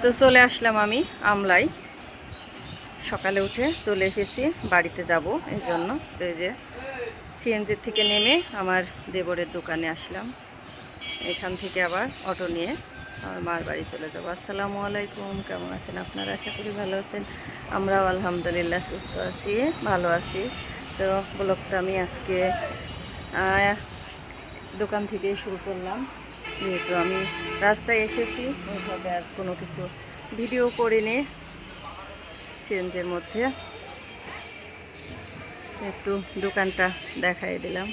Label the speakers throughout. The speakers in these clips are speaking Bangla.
Speaker 1: তো চলে আসলাম আমি আমলাই। সকালে উঠে চলে এসেছি, বাড়িতে যাব এই জন্য। তো এই যে সিএনজির থেকে নেমে আমার দেবরের দোকানে আসলাম। এখান থেকে আবার অটো নিয়ে আমার মার বাড়ি চলে যাবো। আসসালামু আলাইকুম, কেমন আছেন আপনারা? আশা করি ভালো আছেন। আমরাও আলহামদুলিল্লাহ সুস্থ আছি, ভালো আছি। তো ব্লগটা আমি আজকে দোকান থেকেই শুরু করলাম, যেহেতু আমি রাস্তায় এসেছি। ওইভাবে আর কোনো কিছু ভিডিও করিনি। চেঞ্জের মধ্যে একটু দোকানটা দেখাই দিলাম।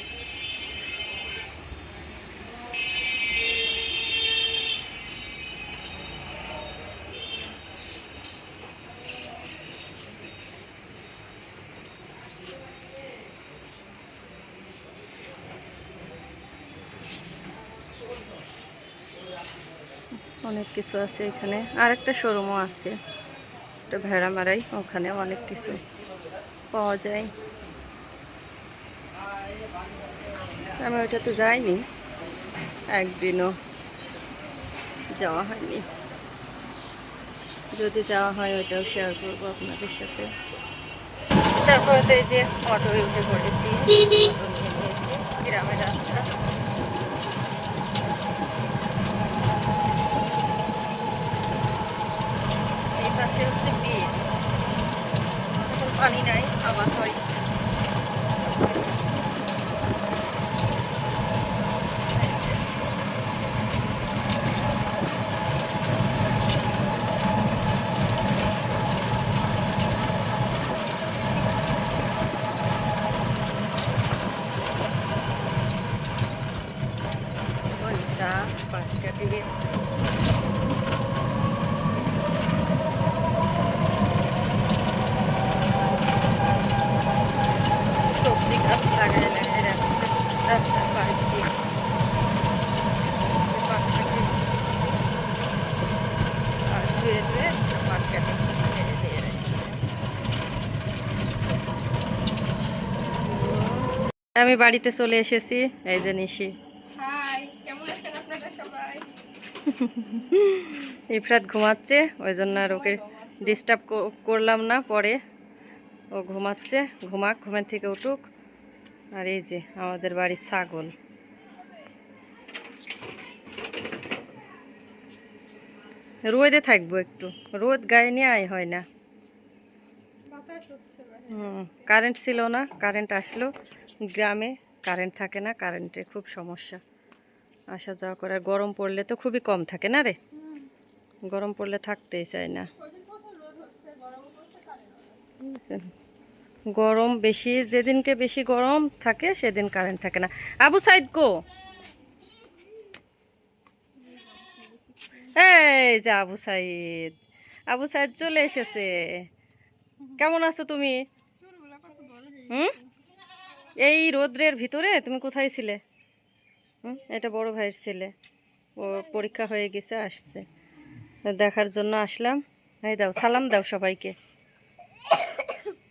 Speaker 1: অনেক কিছু আছে এখানে, আর একটা শোরুমও আছে, একটা ভেড়ামারাই, ওখানে অনেক কিছু পাওয়া যায়। আমি ওইটাতে যাইনি, একদিনও যাওয়া হয়নি। যদি যাওয়া হয় ওইটাও শেয়ার করবো আপনাদের সাথে। তারপরে তো এই যে অটোয় উঠে পড়েছি, অটো নিয়ে নিয়েছি। গ্রামের রাস্তা, এই পাশে হচ্ছে বিল। এখন পানি নাই, আবার হয়। চা পাটকাটি, সবজি গাছ লাগাই লাগাই রাখছে রাস্তার পাড়ে দিয়ে। পাটকাটি আর ধুয়ে ধুয়ে পাটকাটি ছেড়ে দিয়ে রাখছে। আমি বাড়িতে চলে এসেছি, এই যে নিশি। ইফরাত ঘুমাচ্ছে, ওই জন্য আর ওকে ডিস্টার্ব করলাম না। পরে ও ঘুমাচ্ছে, ঘুমাক, ঘুমের থেকে উঠুক। আর এই যে আমাদের বাড়ির ছাগল। রোদে থাকবো একটু, রোদ গায়ে নিয়ে আয় হয় না। কারেন্ট ছিল না, কারেন্ট আসলো। গ্রামে কারেন্ট থাকে না, কারেন্টের খুব সমস্যা আসা যাওয়া করার। গরম পড়লে তো খুবই কম থাকে না রে, গরম পড়লে থাকতেই চায় না। গরম বেশি, যেদিনকে বেশি গরম থাকে সেদিন কারেন্ট থাকে না। আবু সাইদ কো? এই যে আবু সাইদ, আবু সাইদ চলে এসেছে। কেমন আছো তুমি? হুম, এই রৌদ্রের ভিতরে তুমি কোথায় ছিলে? এটা বড় ভাইয়ের ছেলে, ওর পরীক্ষা হয়ে গেছে, আসছে দেখার জন্য আসলাম। এই দাও, সালাম দাও সবাইকে।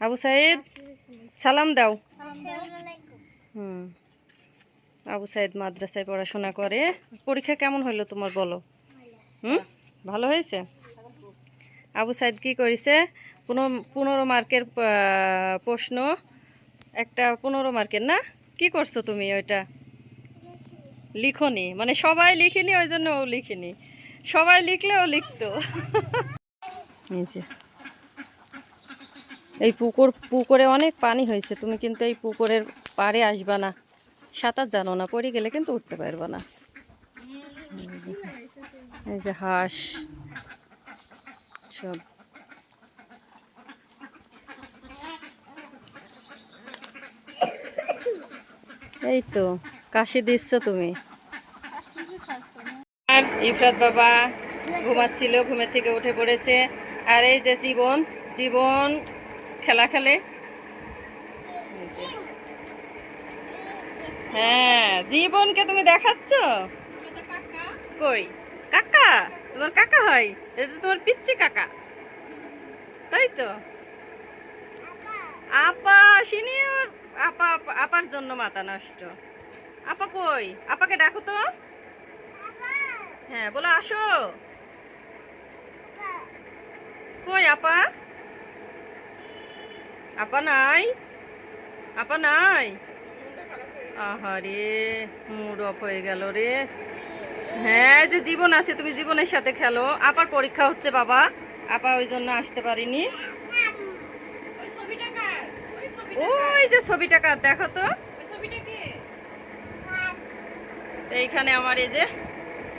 Speaker 1: আবু সাইদ সালাম দাও। আবু সাইদ মাদ্রাসায় পড়াশোনা করে। পরীক্ষা কেমন হলো তোমার বলো? ভালো হয়েছে। আবু সাইদ কি করেছে? 15 মার্কের প্রশ্ন, একটা 15 মার্কের না, কি করছো তুমি ওইটা? লিখনি, মানে সবাই লিখিনি ওই জন্য ও লিখিনি, সবাই লিখলে ও লিখতো। এই যে এই পুকুরে অনেক পানি হয়েছে, তুমি কিন্তু এই পুকুরের পাড়ে আসবা না, সাঁতার জানো না, পড়ে গেলে কিন্তু উঠতে পারবা না। এই যে হাঁস সব, এই তো কাশি দিচ্ছ তুমি। আর ইফরাত বাবা ঘুমাচ্ছিল, ঘুমের থেকে উঠে পড়েছে। আর এই যে জীবন, জীবন খেলা খেলে। হ্যাঁ, জীবনকে তুমি দেখাচ্ছ কই? কাকা, তোমার কাকা হয়? এটা তো তোমার পিচ্চি কাকা, তাই তো। আপা সিনিয়র, আপা, আপার জন্য মাথা নষ্ট। আপা কই? আপাকে ডাকো তো। হ্যাঁ বলো আসো। আপা নাই, আপা নাই। আহারে, মুড অফ হয়ে গেল রে। হ্যাঁ, যে জীবন আছে, তুমি জীবনের সাথে খেলো। আপার পরীক্ষা হচ্ছে বাবা, আপা ওই জন্য আসতে পারিনি। ওই যে ছবিটা কার, দেখো তো। এইখানে আমার এই যে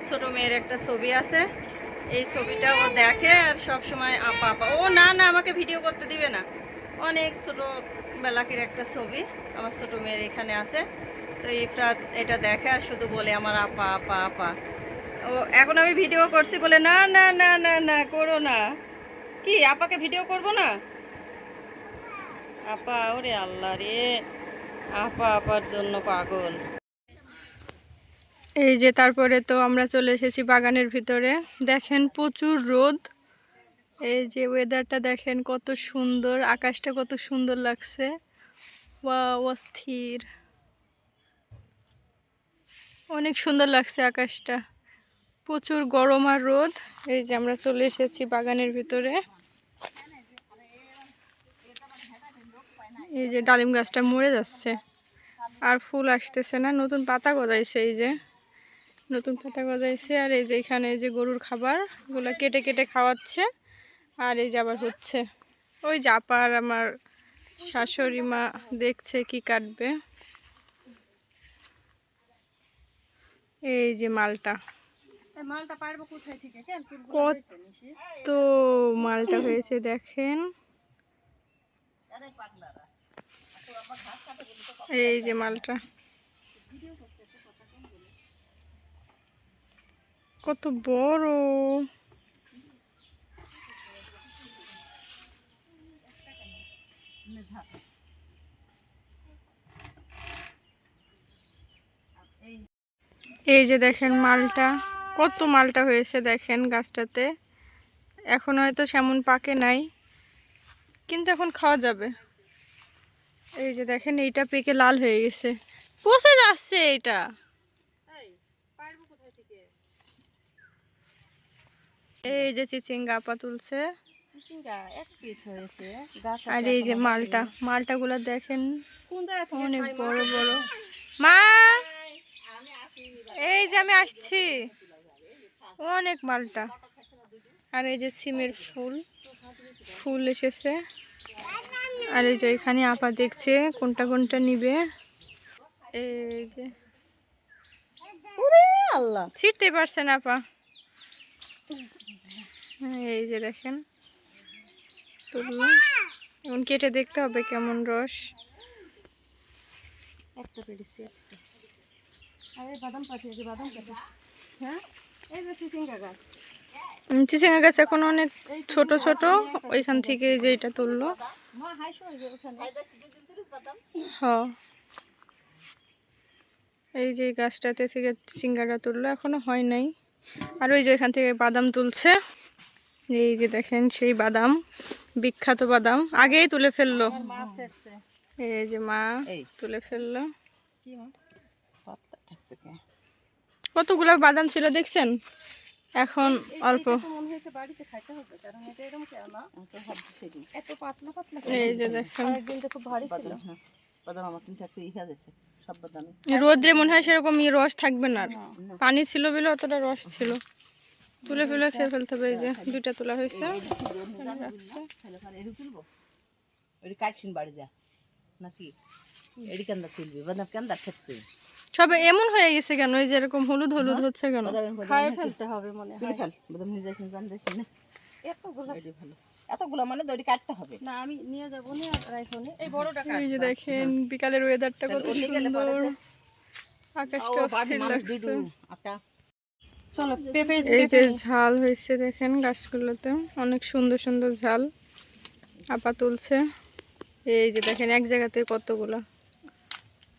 Speaker 1: ছোট মেয়ের একটা ছবি আছে, এই ছবিটা ও দেখে আর সব সময় আপা আপা। ও না না, আমাকে ভিডিও করতে দিবে না। অনেক ছোটবেলাকের একটা ছবি আমার ছোট মেয়ের এখানে আছে। তো ইফরাত এটা দেখে আর শুধু বলে আমার আপা আপা আপা। ও এখন আমি ভিডিও করছি বলে না না না না না করো না। কি আপাকে ভিডিও করব না? আপা, ওরে আল্লাহ রে, আপা আপার জন্য পাগল।
Speaker 2: এই যে তারপরে তো আমরা চলে এসেছি বাগানের ভিতরে। দেখেন প্রচুর রোদ। এই যে ওয়েদারটা দেখেন কত সুন্দর, আকাশটা কত সুন্দর লাগছে। ওয়াও, অস্থির, অনেক সুন্দর লাগছে আকাশটা। প্রচুর গরম আর রোদ। এই যে আমরা চলে এসেছি বাগানের ভিতরে। এই যে ডালিম গাছটা মরে যাচ্ছে আর ফুল আসতেছে না, নতুন পাতা গজাইছে। এই যে নতুন পাতা গজাইছে। আর এই যে এখানে এই যে গরুর খাবার এগুলো কেটে কেটে খাওয়াচ্ছে। আর এই যে আবার হচ্ছে ওই যে আপা আর আমার শাশুড়ি মা দেখছে কি কাটবে। এই যে মালটা, কত মালটা হয়েছে দেখেন। এই যে মালটা কত বড়। এই যে দেখেন মালটা, কত মালটা হয়েছে দেখেন গাছটাতে। এখন হয়তো সেমন পাকে নাই, কিন্তু এখন খাওয়া যাবে। এই যে দেখেন এইটা পেকে লাল হয়ে গেছে, পচে যাচ্ছে এটা। এই যে চিচিঙ্গা আপা তুলছে। আর এই যে মালটা, মালটা গুলা দেখেন অনেক বড় বড়। মা, এই যে আমি আসছি, অনেক মালটা। আর এই যে সিমের ফুল, ফুল এসেছে। আর এই যে এখানে আপা দেখছে কোনটা কোনটা নিবে। এই যে
Speaker 1: আল্লাহ,
Speaker 2: ছিটতে পারছেন আপা। এই যে দেখেন তুললো, এখন কেটে দেখতে হবে কেমন রস।
Speaker 1: একটা পেরেছি একটা। আর এই বাদাম পাতি, এই যে বাদাম কাটা। হ্যাঁ, এই যে চিচিঙ্গা গাছ।
Speaker 2: চিচিঙ্গা গাছ এখন অনেক ছোট ছোট, ওইখান থেকে যে এটা তুললো। হ্যাঁ, এই যে গাছটাতে থেকে চিচিঙ্গাটা তুললো, এখনো হয় নাই। আর ওই যে এখান থেকে বাদাম তুলছে। এই যে দেখেন সেই বাদাম, বিখ্যাত বাদাম, আগেই তুলে ফেললো। এই যে মা তুলে ফেললো। কতগুলো বাদাম ছিল দেখছেন, এখন অল্প। এই যে দেখেন রোদ্রে মনে হয় সেরকম রস থাকবে না, পানি ছিল বলে অতটা রস ছিল। তুলে ফেলে খেয়ে ফেলতে হবে। এই যে দুইটা তোলা হয়েছে। সব এমন হয়ে গেছে কেন, এই যে এরকম হলুদ হলুদ হচ্ছে কেন?
Speaker 1: খায় ফেলতে হবে মনে হয়।
Speaker 3: এতগুলো মানে দড়ি কাটতে হবে
Speaker 1: না, আমি নিয়ে যাবো না, রাখবো না। এই বড়টা
Speaker 2: এই যে দেখেন বিকালের ওয়েদারটা কত সুন্দর, আকাশটা অস্থির লাগছে।
Speaker 1: চলো পেঁপে।
Speaker 2: এই যে ঝাল হয়েছে দেখেন গাছগুলোতে, অনেক সুন্দর সুন্দর ঝাল আপা তুলছে। এই যে দেখেন এক জায়গাতে কতগুলো,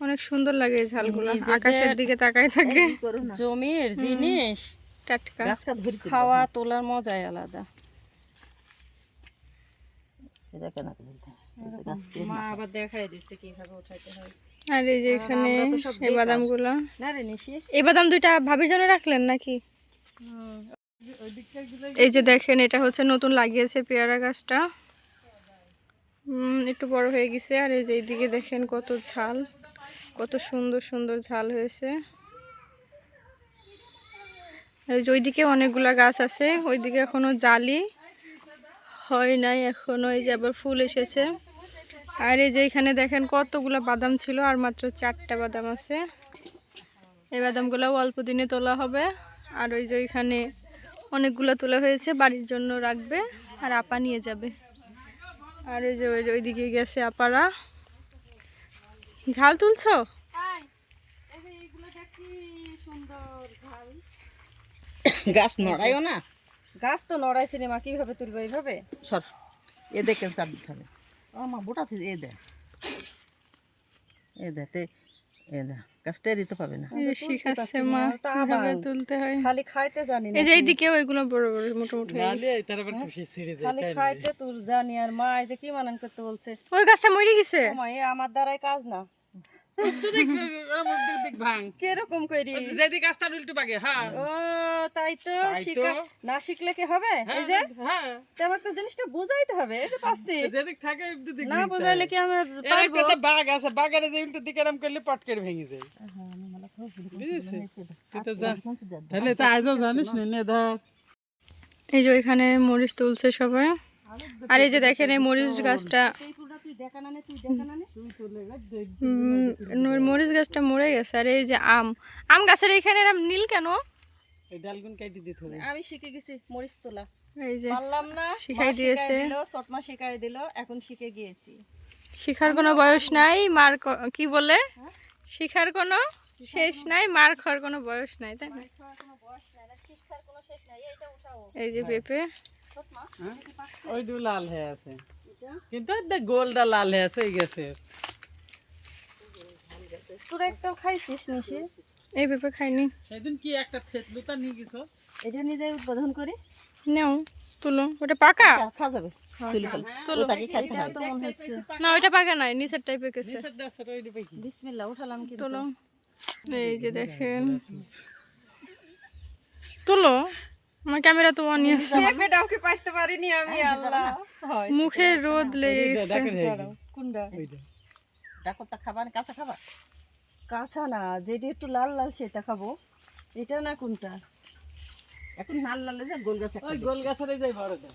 Speaker 2: অনেক সুন্দর লাগে এই ঝালগুলো, আকাশের দিকে তাকায় থাকে।
Speaker 1: জমির জিনিস
Speaker 2: টাটকা,
Speaker 1: খাওয়া তোলার মজাই আলাদা। মা আবার দেখাই দিচ্ছে কিভাবে উঠাইতে হয়।
Speaker 2: আর এই যে এখানে এই বাদামগুলো,
Speaker 1: না রে নিশি,
Speaker 2: এই বাদাম দুইটা ভাবির জন্য রাখলেন নাকি? এই যে দেখেন এটা হচ্ছে নতুন লাগিয়েছে পেয়ারা গাছটা। একটু বড় হয়ে গেছে। আর এই যে এইদিকে দেখেন কত ঝাল, কত সুন্দর সুন্দর ঝাল হয়েছে। আর এই যে ওইদিকে অনেকগুলা গাছ আছে, ওইদিকে এখনো জালি হয় নাই এখনো, এই যে আবার ফুল এসেছে। আর এই যে এখানে দেখেন কতগুলা বাদাম ছিল, আর মাত্র 4টা বাদাম আছে। এই বাদামগুলো অল্প দিনে তোলা হবে। আর ওই যে ওইখানে অনেকগুলো তোলা হয়েছে, বাড়ির জন্য রাখবে আর আপা নিয়ে যাবে। আর ওই যে ওইদিকে গেছে আপারা। ঝাল তুলছো?
Speaker 3: গাছ নড়াইও না।
Speaker 1: গাছ তো নড়াইছে রে মা, কিভাবে তুলবো এইভাবে?
Speaker 3: সর, এ দেখেন চাপ দিতে হবে। ও মা বোটা থেকে এ দে, এ দে তে, এ দে গাছটা দিতে পাবে না।
Speaker 2: এই যে শিখাচ্ছে মা
Speaker 1: তা
Speaker 2: কিভাবে
Speaker 1: বাং।
Speaker 2: তুলতে হয়।
Speaker 1: খালি খাইতে জানি না,
Speaker 2: এই যে এইদিকে ওইগুলো বড় বড় মোটা মোটা হয়ে গেছে।
Speaker 1: খালি খাইতে তুল জানি। আর মা এই যে কি মানান করতে বলছে,
Speaker 2: ওই গাছটা মরে গেছে।
Speaker 1: ও মা এ আমার দ্বারাই কাজ না। কিরকম করি?
Speaker 3: যেদি গাছটা উল্টো পাগে, হ্যাঁ
Speaker 1: ও তাই তো, শিখা না শিখলে কি হবে? এই যে
Speaker 3: হ্যাঁ,
Speaker 1: তো আমাকে তো জিনিসটা বুঝাইতে হবে। এই যে পাচ্ছি
Speaker 3: যেদিক থাকে দিক
Speaker 1: না বুঝাইলে কি আমি পারবো?
Speaker 3: একটা বাঘ আছে, বাঘের যে উল্টো দিকে এরম করলে পট করে ভেঙে যায়। বুঝেছিস? তুই তো যা, তাহলে তো আজও জানিস না, নে ধর।
Speaker 2: এই যে ওইখানে মরিচ তুলছে সবাই। আর এই যে দেখেন এই মরিচ গাছটা,
Speaker 1: তুই দেখা না নে, তুই দেখা না নে।
Speaker 2: মরিচ গাছটা মরে গেছে। আর এই যে আম গাছের এখানে এরম নীল কেন?
Speaker 3: এই ডালগুন কেটে দিতে হবে।
Speaker 1: আমি শিখে গেছি মরিচ তোলা,
Speaker 2: এই যে
Speaker 1: পারলাম না,
Speaker 2: শিখাই দিয়েছে।
Speaker 1: ছোটমা শিখাই দিল, এখন শিখে গিয়েছি।
Speaker 2: শিখার কোনো বয়স নাই, মার কি বলে, শিখার কোনো শেষ নাই, মার খাওয়ার কোনো বয়স নাই, তাই না? এই যে পেঁপে,
Speaker 3: ওই দু লাল হয়ে আছে, কিন্তু গোলটা লাল হয়ে আছে, হয়ে গেছে।
Speaker 1: তোরা একটাও খাইছিস নিশি?
Speaker 2: এই পেঁপে খাইনি।
Speaker 3: সেদিন কি একটা থেতলুতা নিয়ে গেছো?
Speaker 1: এটা নিজে উদ্বোধন করি।
Speaker 2: নাও তুলো, ওটা পাকা
Speaker 3: খাওয়া যাবে, তুলি ফেল, ওটাকে খাইতে হয়।
Speaker 1: তো মনে হচ্ছে
Speaker 2: না, ওইটা পাকা নাই, নিচের টাইপের কেছে।
Speaker 1: বিসমিল্লাহ উঠালাম কিন্তু।
Speaker 2: তুলো, এই যে দেখেন, তুলো, আমার ক্যামেরা তো অন আছে।
Speaker 1: পেঁপেটাও কি পারতে পারিনি আমি, আল্লাহ। হয়
Speaker 2: মুখে রোদ লেগে গেছে।
Speaker 1: কোনটা?
Speaker 3: ডাকো তা খাবা না, কাঁচা খাবা?
Speaker 1: কাঁচা না, যেটা একটু লাল লাল সেটা খাবো। এটা না কোনটা?
Speaker 3: এখন লাল লাল যে গোল গাছ,
Speaker 4: ওই গোল গাছের এই যে বড়টা